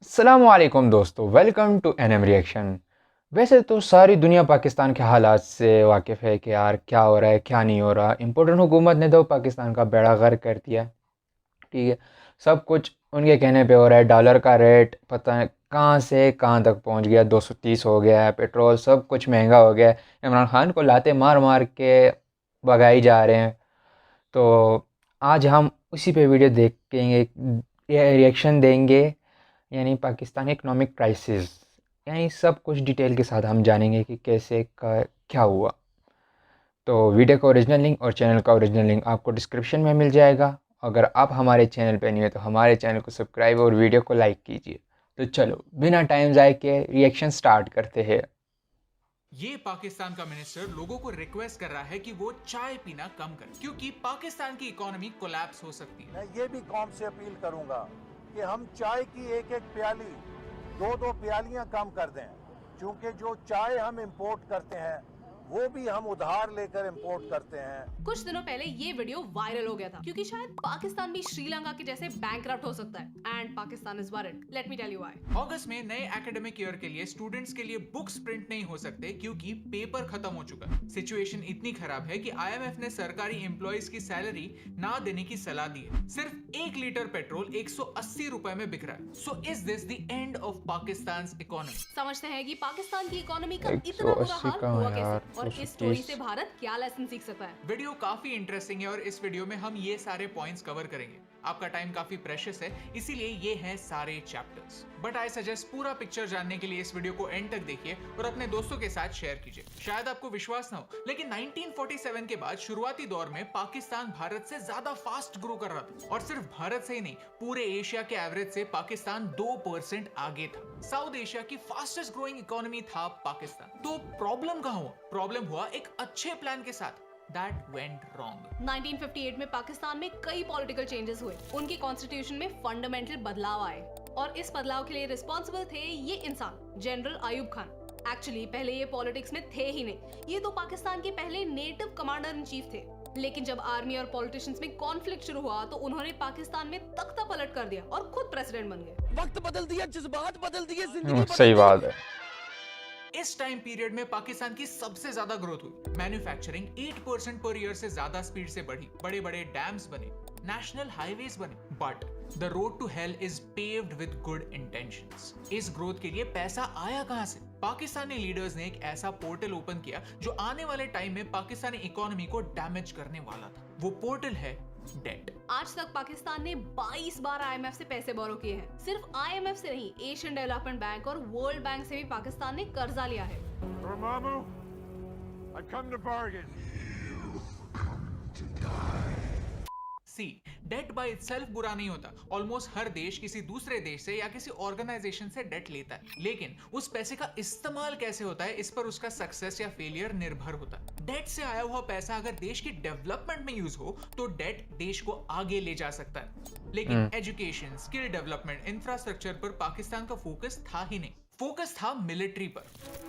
अस्सलामुअलैकुम दोस्तों, welcome to NM reaction. वैसे तो सारी दुनिया पाकिस्तान के हालात से वाकिफ़ है कि यार क्या हो रहा है क्या नहीं हो रहा। इम्पोर्टेंट हुकूमत ने तो पाकिस्तान का बेड़ा गर्क कर दिया। ठीक है, सब कुछ उनके कहने पे हो रहा है। डॉलर का रेट पता है कहाँ से कहाँ तक पहुंच गया, 230 हो गया है। पेट्रोल सब कुछ महंगा हो गया है। इमरान खान को लाते मार मार के भगाई जा रहे हैं। तो आज हम उसी पे वीडियो देखेंगे, रिएक्शन देंगे, यानी पाकिस्तानी इकोनॉमिक क्राइसिस, यानी सब कुछ डिटेल के साथ हम जानेंगे कि कैसे क्या हुआ। तो वीडियो का ओरिजिनल लिंक और चैनल का ओरिजिनल लिंक आपको डिस्क्रिप्शन में मिल जाएगा। अगर आप हमारे चैनल पर नहीं है तो हमारे चैनल को सब्सक्राइब और वीडियो को लाइक कीजिए। तो चलो बिना टाइम ज़ाय के रिएक्शन स्टार्ट करते हैं। ये पाकिस्तान का मिनिस्टर लोगों को रिक्वेस्ट कर रहा है कि वो चाय पीना कम करें क्योंकि पाकिस्तान की इकोनॉमी कोलैप्स हो सकती है। मैं ये भी कौम से अपील करूंगा कि हम चाय की एक एक प्याली दो दो प्यालियां कम कर दें, क्योंकि जो चाय हम इंपोर्ट करते हैं वो भी हम उधार लेकर इंपोर्ट करते हैं। कुछ दिनों पहले ये वीडियो वायरल हो गया था क्योंकि शायद पाकिस्तान भी श्रीलंका के जैसे बैंकरप्ट हो सकता है and Pakistan is worried. Let me tell you why. अगस्त में नए एकेडमिक ईयर के लिए स्टूडेंट्स के लिए बुक्स प्रिंट नहीं हो सकते क्योंकि पेपर खत्म हो चुका है। सिचुएशन इतनी खराब है कि आईएमएफ ने सरकारी एम्प्लॉइज की सैलरी ना देने की सलाह दी है। सिर्फ 1 लीटर पेट्रोल 180 रुपए में बिक रहा है। So is this the end of Pakistan economy? समझते हैं कि पाकिस्तान की इकोनॉमी का इतना बुरा 180 हाल का हुआ यार, कैसे और इस स्टोरी 230। से भारत क्या लेसन सीख सकता है। वीडियो काफी इंटरेस्टिंग है और इस वीडियो में हम ये सारे पॉइंट्स कवर करेंगे। आपका टाइम काफी प्रेशियस है, इसीलिए ये हैं सारे चैप्टर्स। बट आई सजेस्ट पूरा पिक्चर जानने के लिए इस वीडियो को एंड तक देखिए और अपने दोस्तों के साथ शेयर कीजिए। शायद आपको विश्वास ना हो, लेकिन 1947 के बाद शुरुआती दौर में पाकिस्तान भारत से ज्यादा फास्ट ग्रो कर रहा था। और सिर्फ भारत से ही नहीं, पूरे एशिया के एवरेज से पाकिस्तान 2% आगे था। साउथ एशिया की फास्टेस्ट ग्रोइंग इकोनॉमी था पाकिस्तान। तो प्रॉब्लम कहां हुआ? प्रॉब्लम हुआ एक अच्छे प्लान के साथ। That went wrong. 1958 में पाकिस्तान में कई पॉलिटिकल चेंजेस हुए। उनके कॉन्स्टिट्यूशन में फंडामेंटल बदलाव आए और इस बदलाव के लिए रिस्पॉन्सिबल थे ये इंसान, जनरल अयूब खान। एक्चुअली पहले ये पॉलिटिक्स में थे ही नहीं, ये तो पाकिस्तान के पहले नेटिव कमांडर इन चीफ थे। लेकिन जब आर्मी और पॉलिटिशियंस में कॉन्फ्लिक्ट शुरू हुआ तो उन्होंने पाकिस्तान में तख्ता पलट कर दिया और खुद प्रेसिडेंट बन गए। वक्त बदल दिया, जज्बात बदल दिए, जिंदगी बदल सही दी। बात है। इस टाइम पीरियड में पाकिस्तान की सबसे ज्यादा ग्रोथ हुई। मैन्युफैक्चरिंग 8% पर ईयर से ज्यादा स्पीड से बढ़ी। बड़े बड़े डैम्स बने, नेशनल हाईवेज बने। But the road to hell is paved with good intentions. इस ग्रोथ के लिए पैसा आया कहां से? पाकिस्तानी लीडर्स ने एक ऐसा पोर्टल ओपन किया जो आने वाले टाइम में पाकिस्तानी इकोनॉमी को डैमेज करने वाला था। वो पोर्टल है डेट। आज तक पाकिस्तान ने 22 बार आईएमएफ से पैसे बोरो किए हैं। सिर्फ आईएमएफ से नहीं, एशियन डेवलपमेंट बैंक और वर्ल्ड बैंक से भी पाकिस्तान ने कर्जा लिया है। Mamu, I've come to bargain. See, debt by itself बुरा नहीं होता। ऑलमोस्ट हर देश किसी दूसरे देश से या किसी ऑर्गेनाइजेशन से डेट लेता है, लेकिन उस पैसे का इस्तेमाल कैसे होता है इस पर उसका सक्सेस या फेलियर निर्भर होता है। डेट से आया हुआ पैसा अगर देश की डेवलपमेंट में यूज हो तो डेट देश को आगे ले जा सकता है। लेकिन एजुकेशन, स्किल डेवलपमेंट, इंफ्रास्ट्रक्चर पर पाकिस्तान का फोकस था ही नहीं। फोकस था मिलिट्री पर।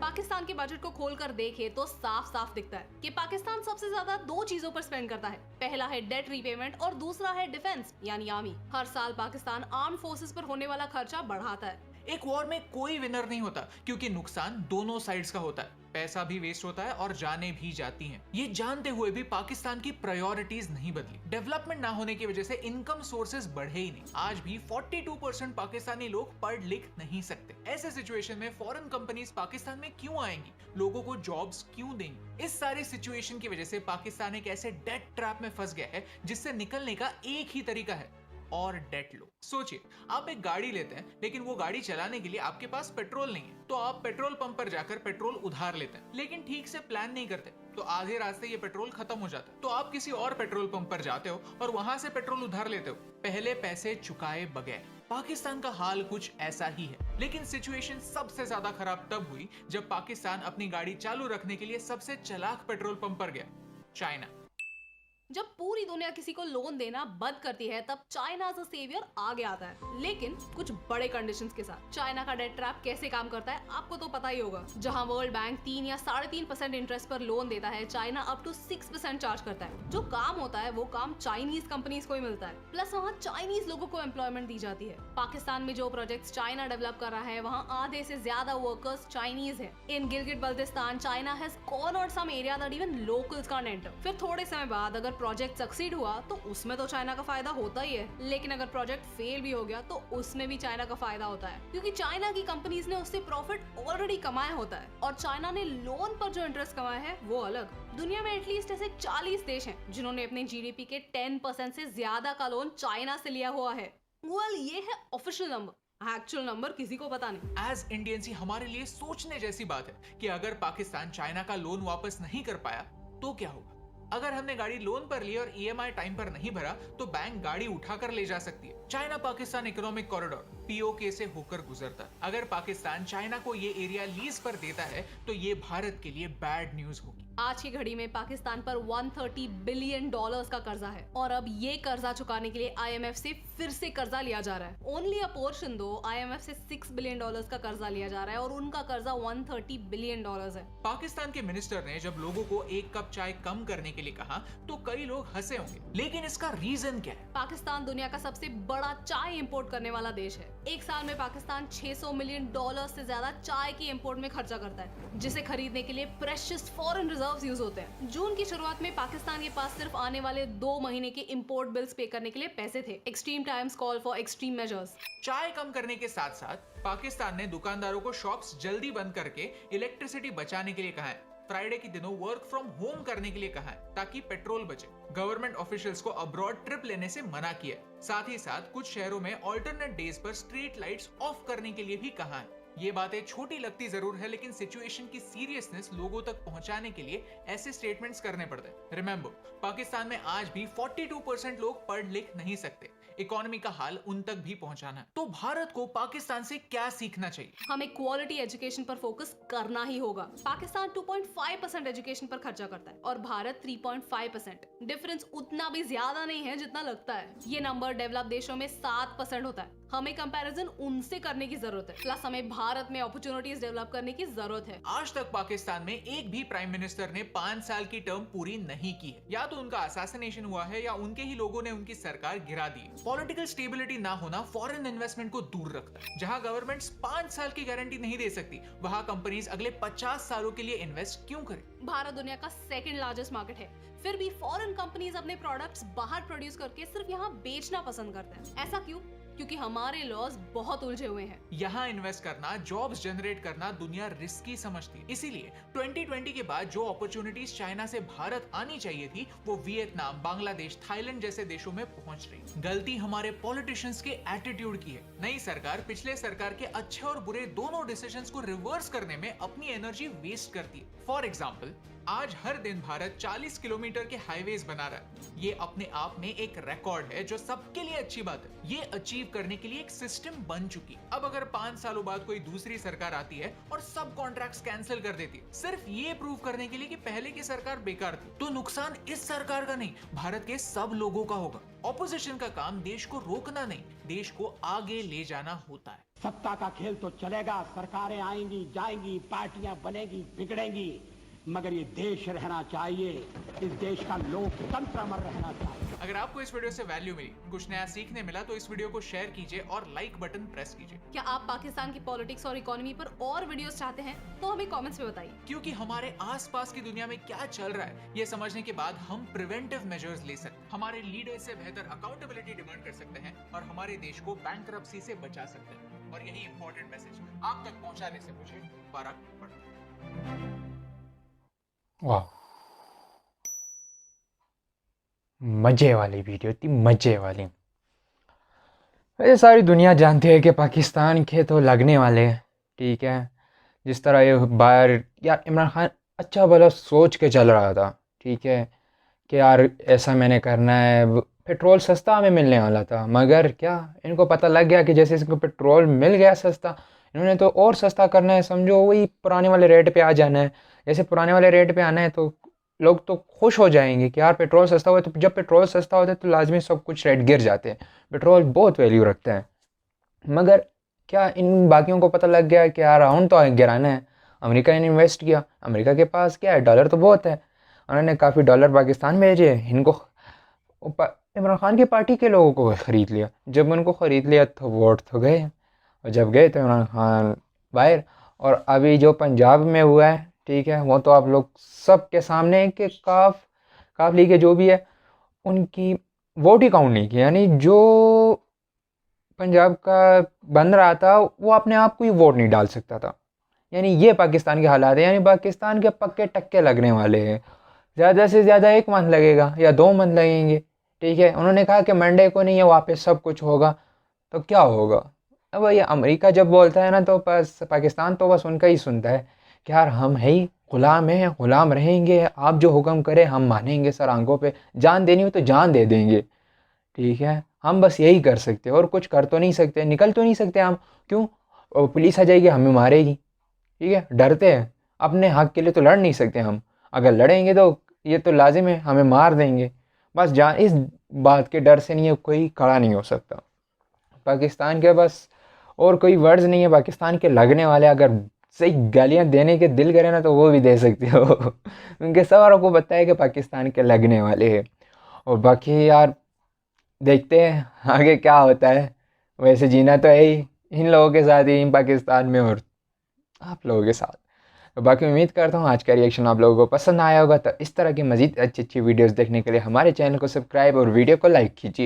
पाकिस्तान के बजट को खोलकर देखे तो साफ साफ दिखता है कि पाकिस्तान सबसे ज्यादा दो चीजों पर स्पेंड करता है। पहला है डेट रीपेमेंट और दूसरा है डिफेंस यानी आर्मी। हर साल पाकिस्तान आर्म फोर्सेस पर होने वाला खर्चा बढ़ाता है। एक वॉर में कोई विनर नहीं होता क्योंकि नुकसान दोनों साइड्स का होता है। पैसा भी वेस्ट होता है और जानें भी जाती हैं। ये जानते हुए भी पाकिस्तान की प्रायोरिटीज नहीं बदली। डेवलपमेंट ना होने की वजह से इनकम सोर्सेज बढ़े ही नहीं। आज भी 42% पाकिस्तानी लोग पढ़ लिख नहीं सकते। ऐसे सिचुएशन में फॉरेन कंपनीज पाकिस्तान में क्यों आएंगी? लोगों को जॉब्स क्यों देंगी? इस सारे सिचुएशन की वजह से पाकिस्तान एक ऐसे डेट ट्रैप में फंस गया है जिससे निकलने का एक ही तरीका है, और डेट लो। सोचिए, आप एक गाड़ी लेते हैं लेकिन वो गाड़ी चलाने के लिए आपके पास पेट्रोल नहीं है, तो आप पेट्रोल पंप पर जाकर पेट्रोल उधार लेते हैं, लेकिन ठीक से प्लान नहीं करते तो आधे रास्ते ये पेट्रोल खत्म हो जाता है। तो आप किसी और पेट्रोल पंप पर जाते हो और वहां से पेट्रोल उधार लेते हो, पहले पैसे चुकाए बगैर। पाकिस्तान का हाल कुछ ऐसा ही है। लेकिन सिचुएशन सबसे ज्यादा खराब तब हुई जब पाकिस्तान अपनी गाड़ी चालू रखने के लिए सबसे चालाक पेट्रोल पंप पर गया, चाइना। जब पूरी दुनिया किसी को लोन देना बंद करती है तब चाइना एज अ सेवियर आगे आता है, लेकिन कुछ बड़े कंडीशंस के साथ। चाइना का डेट ट्रैप कैसे काम करता है आपको तो पता ही होगा। जहां वर्ल्ड बैंक 3 या 3.5% इंटरेस्ट पर लोन देता है, चाइना अप टू 6% चार्ज करता है। जो काम होता है वो काम चाइनीज कंपनीज को ही मिलता है, प्लस वहाँ चाइनीज लोगों को एम्प्लॉयमेंट दी जाती है। पाकिस्तान में जो प्रोजेक्ट्स चाइना डेवलप कर रहा है वहाँ आधे से ज्यादा वर्कर्स चाइनीज है। In Gilgit Baltistan China has cornered some area that even locals can't enter. फिर थोड़े समय बाद अगर प्रोजेक्ट सक्सीड हुआ तो उसमें तो चाइना का फायदा होता ही है, लेकिन अगर प्रोजेक्ट फेल भी हो गया तो उसमें भी चाइना का फायदा होता है, क्योंकि चाइना की कंपनीज ने उससे प्रॉफिट ऑलरेडी कमाया होता है और चाइना ने लोन पर जो इंटरेस्ट कमाया है वो अलग। दुनिया में एटलीस्ट ऐसे 40 देश हैं जिन्होंने अपने जीडीपी के 10% से ज्यादा का लोन चाइना से लिया हुआ है। ये है ऑफिशियल नंबर, एक्चुअल नंबर किसी को पता नहीं। एज इंडियंस ही हमारे लिए सोचने जैसी बात है कि अगर पाकिस्तान चाइना का लोन वापस नहीं कर पाया तो क्या होगा। अगर हमने गाड़ी लोन पर ली और ईएमआई टाइम पर नहीं भरा तो बैंक गाड़ी उठाकर ले जा सकती है। China Pakistan economic corridor PoK से होकर गुजरता है। अगर पाकिस्तान चाइना को ये एरिया लीज पर देता है तो ये भारत के लिए बैड न्यूज होगी। आज की घड़ी में पाकिस्तान पर 130 बिलियन डॉलर्स का कर्जा है और अब ये कर्जा चुकाने के लिए आईएमएफ से फिर से कर्जा लिया जा रहा है। ओनली अ पोर्शन दो आईएमएफ से 6 बिलियन डॉलर्स का कर्जा लिया जा रहा है और उनका कर्जा 130 बिलियन डॉलर्स है। पाकिस्तान के मिनिस्टर ने जब लोगों को 1 कप चाय कम करने के लिए कहा तो कई लोग हंसे होंगे, लेकिन इसका रीजन क्या है? पाकिस्तान दुनिया का सबसे बड़ा चाय इंपोर्ट करने वाला देश है। एक साल में पाकिस्तान 600 मिलियन डॉलर से ज्यादा चाय की इंपोर्ट में खर्चा करता है, जिसे खरीदने के लिए प्रेशियस फॉरेन रिजर्व्स यूज होते हैं। जून की शुरुआत में पाकिस्तान के पास सिर्फ आने वाले 2 महीने के इंपोर्ट बिल्स पे करने के लिए पैसे थे। Extreme times call for extreme measures. चाय कम करने के साथ साथ पाकिस्तान ने दुकानदारों को शॉप्स जल्दी बंद करके इलेक्ट्रिसिटी बचाने के लिए कहा है। फ्राइडे के दिनों वर्क फ्रॉम होम करने के लिए कहा है ताकि पेट्रोल बचे। गवर्नमेंट ऑफिशियल्स को अब्रॉड ट्रिप लेने से मना किया। साथ ही साथ कुछ शहरों में ऑल्टरनेट डेज पर स्ट्रीट लाइट्स ऑफ करने के लिए भी कहा है। ये बातें छोटी लगती जरूर है, लेकिन सिचुएशन की सीरियसनेस लोगों तक पहुंचाने के लिए ऐसे स्टेटमेंट्स करने पड़ते हैं। रिमेंबर, पाकिस्तान में आज भी 42% लोग पढ़ लिख नहीं सकते। इकोनॉमी का हाल उन तक भी पहुंचाना है। तो भारत को पाकिस्तान से क्या सीखना चाहिए? हमें क्वालिटी एजुकेशन पर फोकस करना ही होगा। पाकिस्तान 2.5% एजुकेशन पर खर्चा करता है और भारत 3.5%। डिफरेंस उतना भी ज्यादा नहीं है जितना लगता है। ये नंबर डेवलप देशों में 7% होता है। हमें कंपैरिजन उनसे करने की जरूरत है, प्लस हमें भारत में अपॉर्चुनिटीज डेवलप करने की जरूरत है। आज तक पाकिस्तान में एक भी प्राइम मिनिस्टर ने 5 साल की टर्म पूरी नहीं की है। या तो उनका असैसिनेशन हुआ है या उनके ही लोगों ने उनकी सरकार गिरा दी। पॉलिटिकल स्टेबिलिटी ना होना फॉरेन इन्वेस्टमेंट को दूर रखता है। जहां गवर्नमेंट्स 5 साल की गारंटी नहीं दे सकती, वहां कंपनीज अगले 50 सालों के लिए इन्वेस्ट क्यों करें? भारत दुनिया का सेकंड लार्जेस्ट मार्केट है, फिर भी फॉरेन कंपनीज अपने प्रोडक्ट्स बाहर प्रोड्यूस करके सिर्फ यहाँ बेचना पसंद करते हैं। ऐसा क्यों? क्योंकि हमारे लॉज बहुत उलझे हुए हैं। यहाँ इन्वेस्ट करना, जॉब्स जनरेट करना दुनिया रिस्की समझती है। इसीलिए 2020 के बाद जो अपॉर्चुनिटीज चाइना से भारत आनी चाहिए थी, वो वियतनाम, बांग्लादेश, थाईलैंड जैसे देशों में पहुंच रही। गलती हमारे पॉलिटिशियंस के एटीट्यूड की है। नई सरकार पिछले सरकार के अच्छे और बुरे दोनों डिसीजंस को रिवर्स करने में अपनी एनर्जी वेस्ट करती है। फॉर एग्जाम्पल, आज हर दिन भारत 40 किलोमीटर के हाईवेज बना रहा है। ये अपने आप में एक रिकॉर्ड है जो सबके लिए अच्छी बात है। ये अचीव करने के लिए एक सिस्टम बन चुकी। अब अगर 5 सालों बाद कोई दूसरी सरकार आती है और सब कॉन्ट्रैक्ट्स कैंसिल कर देती है, सिर्फ ये प्रूव करने के लिए कि पहले की सरकार बेकार थी, तो नुकसान इस सरकार का नहीं, भारत के सब लोगों का होगा। ऑपोजिशन का काम देश को रोकना नहीं, देश को आगे ले जाना होता है। सत्ता का खेल तो चलेगा, सरकारें आएंगी जाएंगी, पार्टियां बनेगी बिगड़ेंगी, मगर ये देश रहना चाहिए। इस देश का लोकतंत्र अमर रहना चाहिए। अगर आपको इस वीडियो से वैल्यू मिली, कुछ नया सीखने मिला, तो इस वीडियो को शेयर कीजिए और लाइक बटन प्रेस कीजिए। क्या आप पाकिस्तान की पॉलिटिक्स और इकोनॉमी पर और वीडियोस चाहते हैं तो हमें कमेंट्स में बताइए, क्योंकि हमारे आसपास की दुनिया में क्या चल रहा है ये समझने के बाद हम प्रिवेंटिव मेजर्स ले सकते हैं, हमारे लीडर से बेहतर अकाउंटेबिलिटी डिमांड कर सकते हैं और हमारे देश को बैंकरप्सी से बचा सकते हैं। और यही इंपॉर्टेंट मैसेज आप तक पहुंचाने से मुझे फर्क पड़ता है। वाह, मजे वाली वीडियो थी, मजे वाली। वैसे सारी दुनिया जानती है कि पाकिस्तान के तो लगने वाले हैं, ठीक है। जिस तरह ये बाहर यार इमरान खान अच्छा भला सोच के चल रहा था, ठीक है, कि यार ऐसा मैंने करना है। पेट्रोल सस्ता हमें मिलने वाला था, मगर क्या इनको पता लग गया कि जैसे इसको पेट्रोल मिल गया सस्ता, इन्होंने तो और सस्ता करना है। समझो वही पुराने वाले रेट पे आ जाना है। जैसे पुराने वाले रेट पे आना है तो लोग तो खुश हो जाएंगे कि यार पेट्रोल सस्ता हुआ है, तो जब पेट्रोल सस्ता होता है तो लाजमी सब कुछ रेट गिर जाते हैं। पेट्रोल बहुत वैल्यू रखता है। मगर क्या इन बाकियों को पता लग गया कि यार राउंड तो गिराना है। अमेरिका ने इन्वेस्ट किया, अमेरिका के पास क्या है, डॉलर तो बहुत है। उन्होंने काफ़ी डॉलर पाकिस्तान भेजे, इनको इमरान खान की पार्टी के लोगों को ख़रीद लिया। जब उनको ख़रीद लिया तो वोट तो गए, और जब गए तो इमरान खान बाहर। और अभी जो पंजाब में हुआ है, ठीक है, वो तो आप लोग सब के सामने है कि काफ लीग के जो भी है उनकी वोट ही काउंट नहीं की। यानी जो पंजाब का बन रहा था वो अपने आप को ही वोट नहीं डाल सकता था। यानी ये पाकिस्तान के हालात है। यानी पाकिस्तान के पक्के टक्के लगने वाले हैं। ज़्यादा से ज़्यादा 1 मंथ लगेगा या 2 मंथ लगेंगे, ठीक है। उन्होंने कहा कि मंडे को नहीं है वापस सब कुछ होगा, तो क्या होगा। अब ये अमेरिका जब बोलता है ना तो बस पाकिस्तान तो बस उनका ही सुनता है कि यार हम है ही ग़ुलाम हैं, ग़ुलाम रहेंगे, आप जो हुक्म करें हम मानेंगे, सर आंखों पे जान देनी हो तो जान दे देंगे, ठीक है। हम बस यही कर सकते हैं और कुछ कर तो नहीं सकते, निकल तो नहीं सकते हम। क्यों? पुलिस आ जाएगी हमें मारेगी, ठीक है। डरते हैं, अपने हक के लिए तो लड़ नहीं सकते हम। अगर लड़ेंगे तो ये तो लाजिम है हमें मार देंगे। बस जान इस बात के डर से नहीं है कोई खड़ा नहीं हो सकता पाकिस्तान के। बस और कोई वर्ड्स नहीं है पाकिस्तान के लगने वाले। अगर सही गालियां देने के दिल करे ना तो वो भी दे सकते हो उनके सवारों को पता है कि पाकिस्तान के लगने वाले हैं। और बाकी यार देखते हैं आगे क्या होता है। वैसे जीना तो है ही इन लोगों के साथ ही, इन पाकिस्तान में और आप लोगों के साथ। तो बाकी उम्मीद करता हूँ आज का रिएक्शन आप लोगों को पसंद आया होगा। तो इस तरह की मज़ीद अच्छी अच्छी वीडियोस देखने के लिए हमारे चैनल को सब्सक्राइब और वीडियो को लाइक कीजिए।